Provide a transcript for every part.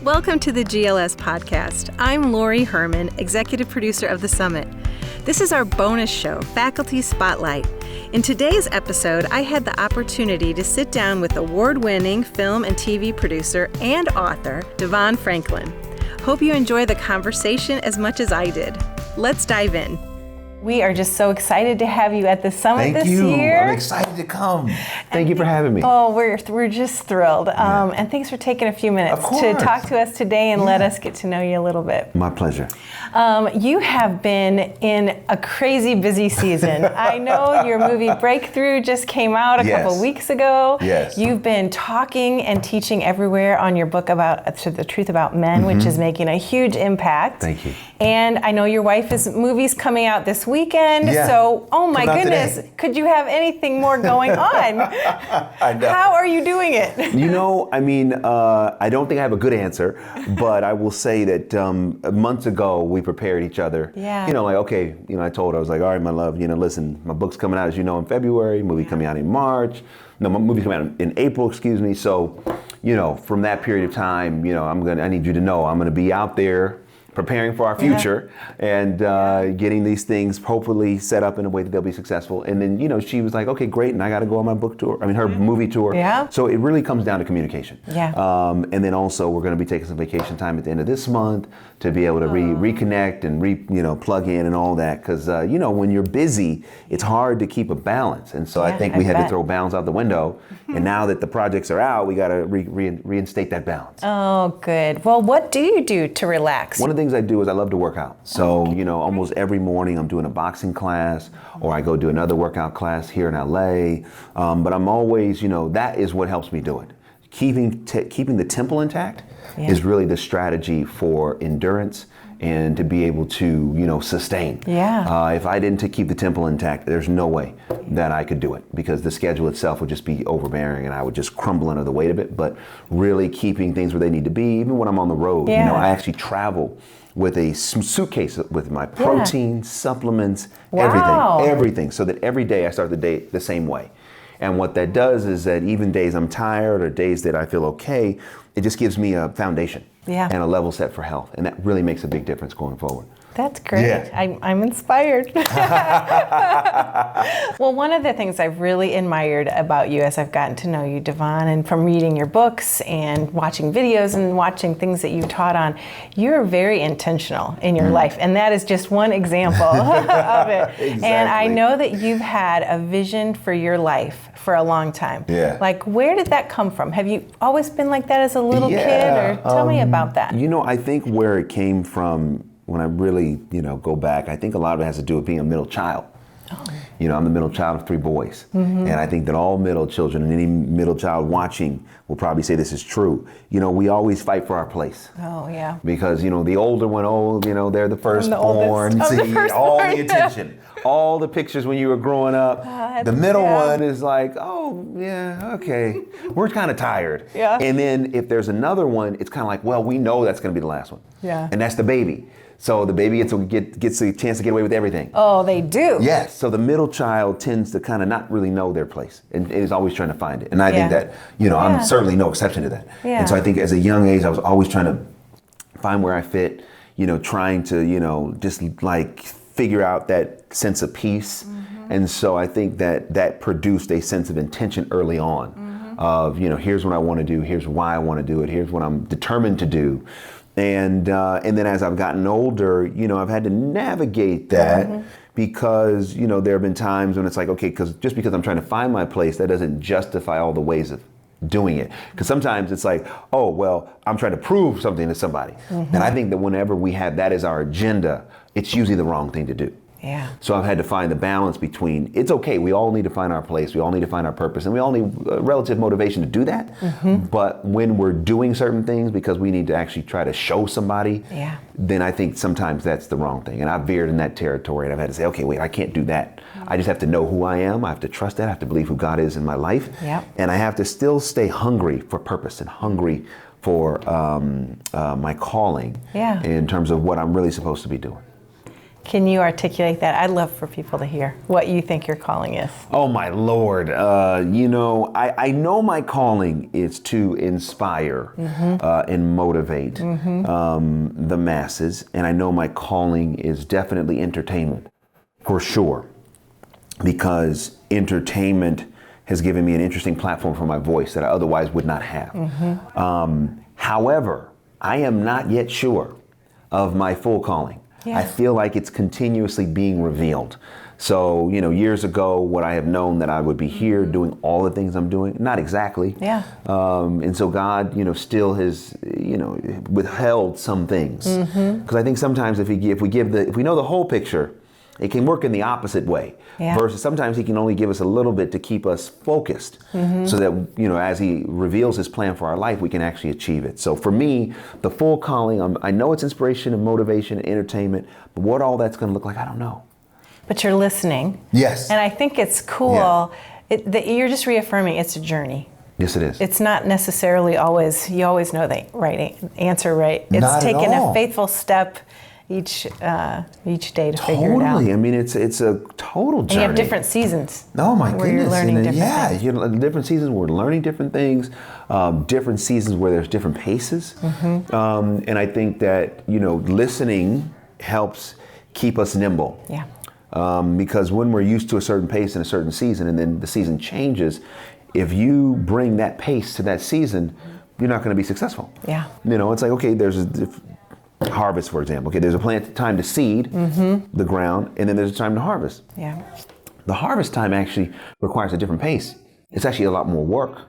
Welcome to the GLS podcast. I'm Lori Hermann, executive producer of the Summit. This is our bonus show, Faculty Spotlight. In today's episode, I had the opportunity to sit down with award-winning film and TV producer and author, DeVon Franklin. Hope you enjoy the conversation as much as I did. Let's dive in. We are just so excited to have you at the Summit this year. Thank you. I'm excited to come. Thank you for having me. Oh, we're just thrilled. And thanks for taking a few minutes to talk to us today and let us get to know you a little bit. My pleasure. You have been in a crazy busy season. I know your movie Breakthrough just came out a couple weeks ago. Yes. You've been talking and teaching everywhere on your book about The Truth About Men, which is making a huge impact. Thank you. And I know your wife's movie's coming out this weekend. Yeah. So, oh my goodness, today. could you have anything more going on? I know. How are you doing it? You know, I mean, I don't think I have a good answer, but I will say that months ago we prepared each other. Yeah. You know, like, okay, you know, I told her, I was like, all right, my love, you know, listen, my book's coming out, as you know, in February, movie coming out in March. No, my movie's coming out in April, excuse me. So, you know, from that period of time, you know, I need you to know I'm gonna be out there preparing for our future and getting these things hopefully set up in a way that they'll be successful. And then, you know, she was like, okay, great, and I got to go on my book tour, her movie tour. Yeah. So it really comes down to communication. Yeah. And then also we're going to be taking some vacation time at the end of this month to be able to reconnect and plug in and all that. Because, you know, when you're busy, it's hard to keep a balance. And so I think we had to throw balance out the window. And now that the projects are out, we got to reinstate that balance. Oh, good. Well, what do you do to relax? One of the things I do is I love to work out. So, you know, almost every morning I'm doing a boxing class or I go do another workout class here in LA. But I'm always, you know, that is what helps me do it. Keeping the temple intact is really the strategy for endurance and to be able to, you know, sustain. Yeah. If I didn't keep the temple intact, there's no way that I could do it because the schedule itself would just be overbearing and I would just crumble under the weight of it. But really keeping things where they need to be, even when I'm on the road, you know, I actually travel with a suitcase with my protein, supplements, everything, so that every day I start the day the same way. And what that does is that even days I'm tired or days that I feel okay, it just gives me a foundation and a level set for health. And that really makes a big difference going forward. That's great. Yeah. I'm inspired. Well, one of the things I've really admired about you as I've gotten to know you, DeVon, and from reading your books and watching videos and watching things that you've taught on, you're very intentional in your life. And that is just one example of it. Exactly. And I know that you've had a vision for your life for a long time. Yeah. Like, where did that come from? Have you always been like that as a little kid? Or tell me about that. You know, I think where it came from, when I really, you know, go back, I think a lot of it has to do with being a middle child. Oh. You know, I'm the middle child of 3 boys. And I think that all middle children and any middle child watching will probably say this is true. You know, we always fight for our place. Oh, yeah. Because, you know, the older one, you know, they're the firstborn. All the attention. All the pictures when you were growing up. The middle one is like, oh, yeah, okay. We're kind of tired. Yeah. And then if there's another one, it's kind of like, well, we know that's going to be the last one. Yeah. And that's the baby. So the baby gets a chance to get away with everything. Oh, they do? Yes. So the middle child tends to kind of not really know their place and is always trying to find it. And I think that, you know, I'm certainly no exception to that. Yeah. And so I think as a young age, I was always trying to find where I fit, you know, trying to, you know, just like figure out that sense of peace. And so I think that produced a sense of intention early on of, you know, here's what I want to do. Here's why I want to do it. Here's what I'm determined to do. And then as I've gotten older, you know, I've had to navigate that because, you know, there have been times when it's like, okay, just because I'm trying to find my place, that doesn't justify all the ways of doing it. Because sometimes it's like, oh, well, I'm trying to prove something to somebody. And I think that whenever we have that as our agenda, it's usually the wrong thing to do. Yeah. So I've had to find the balance between, it's okay, we all need to find our place, we all need to find our purpose, and we all need relative motivation to do that. But when we're doing certain things because we need to actually try to show somebody, then I think sometimes that's the wrong thing. And I've veered in that territory and I've had to say, okay, wait, I can't do that. I just have to know who I am. I have to trust that. I have to believe who God is in my life. And I have to still stay hungry for purpose and hungry for my calling in terms of what I'm really supposed to be doing. Can you articulate that? I'd love for people to hear what you think your calling is. Oh my Lord. I know my calling is to inspire and motivate the masses. And I know my calling is definitely entertainment, for sure. Because entertainment has given me an interesting platform for my voice that I otherwise would not have. However, I am not yet sure of my full calling. Yeah. I feel like it's continuously being revealed. So, years ago, would I have known that I would be here doing all the things I'm doing? Not exactly. Yeah. And so God, still has, withheld some things. Because I think sometimes if we know the whole picture, it can work in the opposite way. Yeah. Versus sometimes he can only give us a little bit to keep us focused so that, as he reveals his plan for our life, we can actually achieve it. So for me, the full calling, I know it's inspiration and motivation and entertainment, but what all that's going to look like, I don't know. But you're listening. Yes. And I think it's cool that you're just reaffirming it's a journey. Yes, it is. It's not necessarily you always know the right answer, right? It's taking a faithful step each day to figure it out. Totally. I mean, it's a total journey. And you have different seasons. Oh my where goodness! You're learning different things. Different seasons where we're learning different things. Different seasons where there's different paces. And I think that listening helps keep us nimble. Yeah. Because when we're used to a certain pace in a certain season, and then the season changes, if you bring that pace to that season, you're not going to be successful. Yeah. It's like, okay, there's harvest, for example. Okay, there's a time to seed the ground, and then there's a time to harvest. Yeah. The harvest time actually requires a different pace. It's actually a lot more work.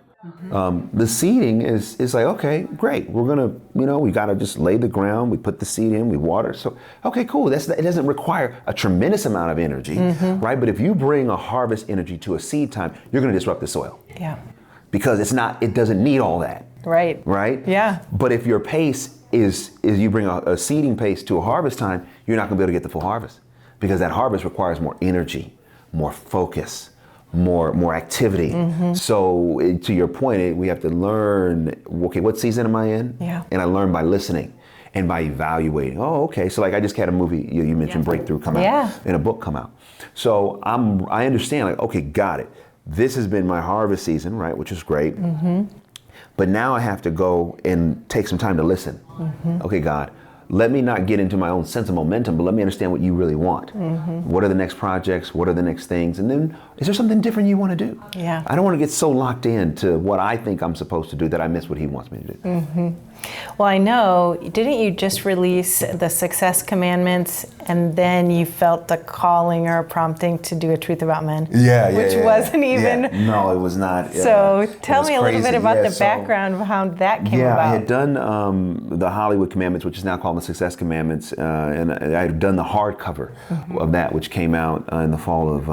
The seeding is like, okay, great. We're gonna, we gotta just lay the ground. We put the seed in, we water. So, okay, cool. It doesn't require a tremendous amount of energy, right? But if you bring a harvest energy to a seed time, you're gonna disrupt the soil. Yeah. Because it doesn't need all that. Right. Right? Yeah. But if your pace is you bring a seeding pace to a harvest time, you're not going to be able to get the full harvest, because that harvest requires more energy, more focus, more activity. So to your point, we have to learn, okay, what season am I in? Yeah. And I learn by listening and by evaluating. Oh, okay. So like I just had a movie, you mentioned Breakthrough come out, and a book come out. So I understand, like, okay, got it. This has been my harvest season, right? Which is great. But now I have to go and take some time to listen. Okay, God, let me not get into my own sense of momentum, but let me understand what you really want. What are the next projects? What are the next things? And then, is there something different you want to do? Yeah. I don't want to get so locked into what I think I'm supposed to do that I miss what he wants me to do. Well, I know, didn't you just release the Success Commandments, and then you felt the calling or prompting to do a Truth About Men? Which wasn't even... Yeah. No, it was not. So tell me a little bit about the background of how that came about. I had done the Hollywood Commandments, which is now called the Success Commandments, and I had done the hardcover of that, which came out in the fall of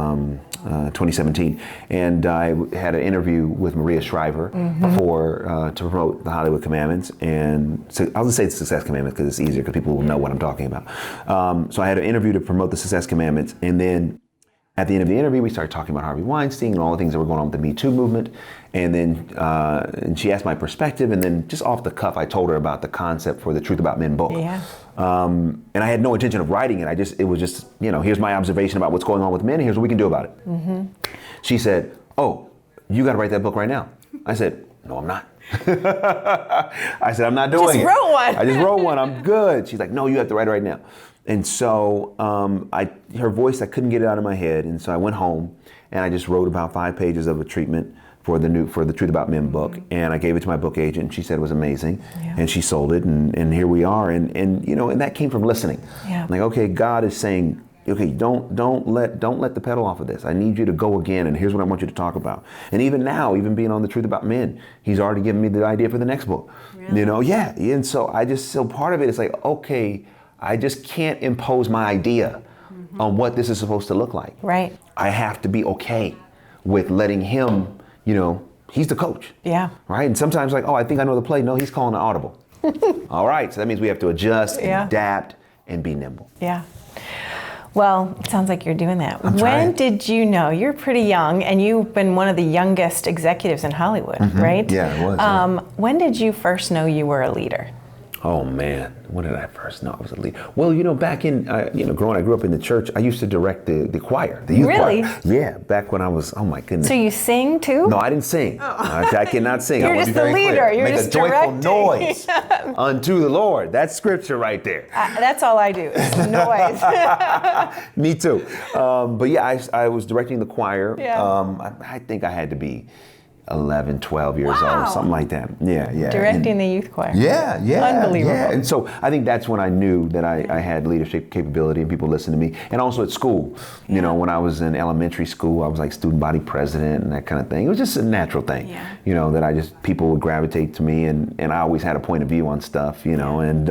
2017. And I had an interview with Maria Shriver to promote the Hollywood Commandments. And so I'll just say the Success Commandments because it's easier, because people will know what I'm talking about. So I had an interview to promote the Success Commandments, and then at the end of the interview, we started talking about Harvey Weinstein and all the things that were going on with the Me Too movement. And then and she asked my perspective, and then just off the cuff, I told her about the concept for the Truth About Men book. Yeah. And I had no intention of writing it. It was just, here's my observation about what's going on with men, and here's what we can do about it. She said, oh, you got to write that book right now. I said, no, I'm not. I said, I'm not doing it. Just wrote one. I just wrote one. I'm good. She's like, no, you have to write it right now. And so her voice, I couldn't get it out of my head. And so I went home and I just wrote about 5 pages of a treatment for the Truth About Men book. And I gave it to my book agent, and she said it was amazing. Yeah. And she sold it, and here we are. And that came from listening. Yeah. Like, okay, God is saying, okay, don't let the pedal off of this. I need you to go again, and here's what I want you to talk about. And even now, even being on the Truth About Men, he's already given me the idea for the next book. Really? And so part of it is like, okay, I just can't impose my idea on what this is supposed to look like. Right. I have to be okay with letting him, he's the coach. Yeah. Right? And sometimes like, oh, I think I know the play. No, he's calling an audible. All right. So that means we have to adjust, and adapt, and be nimble. Yeah. Well, it sounds like you're doing that. When did you know? You're pretty young, and you've been one of the youngest executives in Hollywood, right? Yeah, it was. When did you first know you were a leader? Oh man, when did I first know I was a leader? Well, back in, I grew up in the church. I used to direct the choir, the youth really? choir. Yeah, back when I was, oh my goodness. So you sing too? No, I didn't sing. Oh. I cannot sing. You're just the leader. You're Make just a joyful directing. noise unto the Lord. That's scripture right there. That's all I do, is noise. Me too. But yeah, I was directing the choir. Yeah. I think I had to be 11, 12 years old, something like that. Yeah. Directing the youth choir. Yeah. Unbelievable. Yeah. And so I think that's when I knew that I had leadership capability and people listened to me. And also at school, when I was in elementary school, I was like student body president and that kind of thing. It was just a natural thing, that people would gravitate to me, and I always had a point of view on stuff, and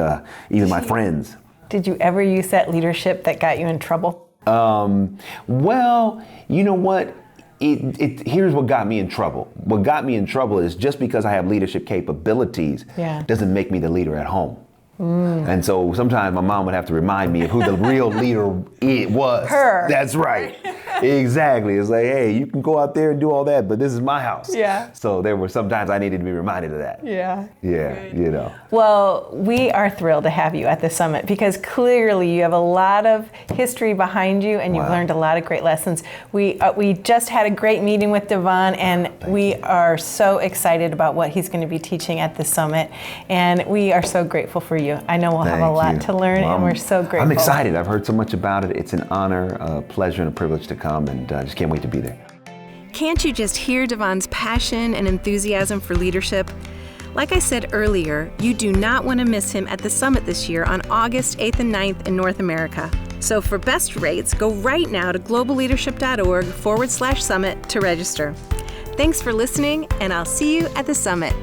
even my friends. Did you ever use that leadership that got you in trouble? Well, you know what? Here's what got me in trouble. What got me in trouble is just because I have leadership capabilities doesn't make me the leader at home. And so sometimes my mom would have to remind me of who the real leader was. Her. That's right. Exactly. It's like, hey, you can go out there and do all that, but this is my house. Yeah. So there were sometimes I needed to be reminded of that. Yeah. Yeah, Well, we are thrilled to have you at the summit because clearly you have a lot of history behind you and you've learned a lot of great lessons. We just had a great meeting with DeVon, and we are so excited about what he's going to be teaching at the summit, and we are so grateful for you. I know we'll have a lot to learn, and we're so grateful. I'm excited. I've heard so much about it. It's an honor, a pleasure, and a privilege to come, and I just can't wait to be there. Can't you just hear DeVon's passion and enthusiasm for leadership? Like I said earlier, you do not want to miss him at the summit this year on August 8th and 9th in North America. So for best rates, go right now to globalleadership.org/summit to register. Thanks for listening, and I'll see you at the summit.